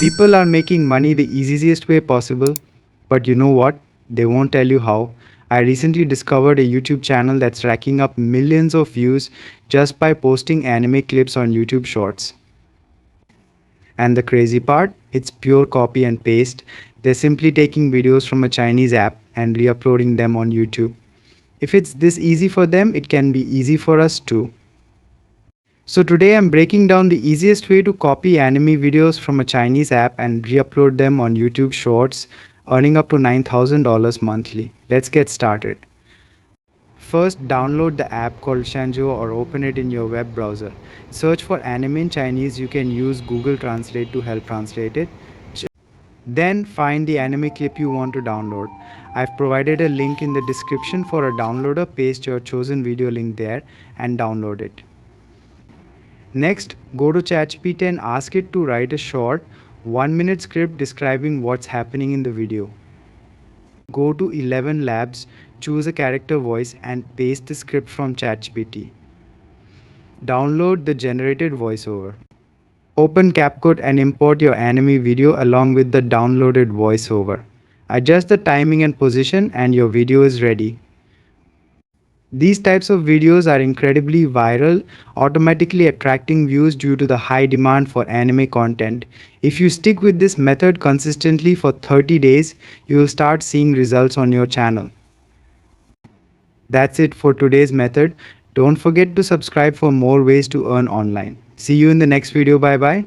People are making money the easiest way possible, but you know what? They won't tell you how. I recently discovered a YouTube channel that's racking up millions of views just by posting anime clips on YouTube Shorts. And the crazy part, it's pure copy and paste. They're simply taking videos from a Chinese app and re uploading them on YouTube. If it's this easy for them, it can be easy for us too. So today I'm breaking down the easiest way to copy anime videos from a Chinese app and re-upload them on YouTube Shorts, earning up to $9,000 monthly. Let's get started. First, download the app called Shanzhou or open it in your web browser. Search for anime in Chinese. You can use Google Translate to help translate it. Then find the anime clip you want to download. I've provided a link in the description for a downloader. Paste your chosen video link there and download it. Next, go to ChatGPT and ask it to write a short 1-minute script describing what's happening in the video. Go to 11 Labs, choose a character voice and paste the script from ChatGPT. Download the generated voiceover. Open CapCut and import your anime video along with the downloaded voiceover. Adjust the timing and position and your video is ready. These types of videos are incredibly viral, automatically attracting views due to the high demand for anime content. If you stick with this method consistently for 30 days, you will start seeing results on your channel. That's it for today's method. Don't forget to subscribe for more ways to earn online. See you in the next video. Bye bye.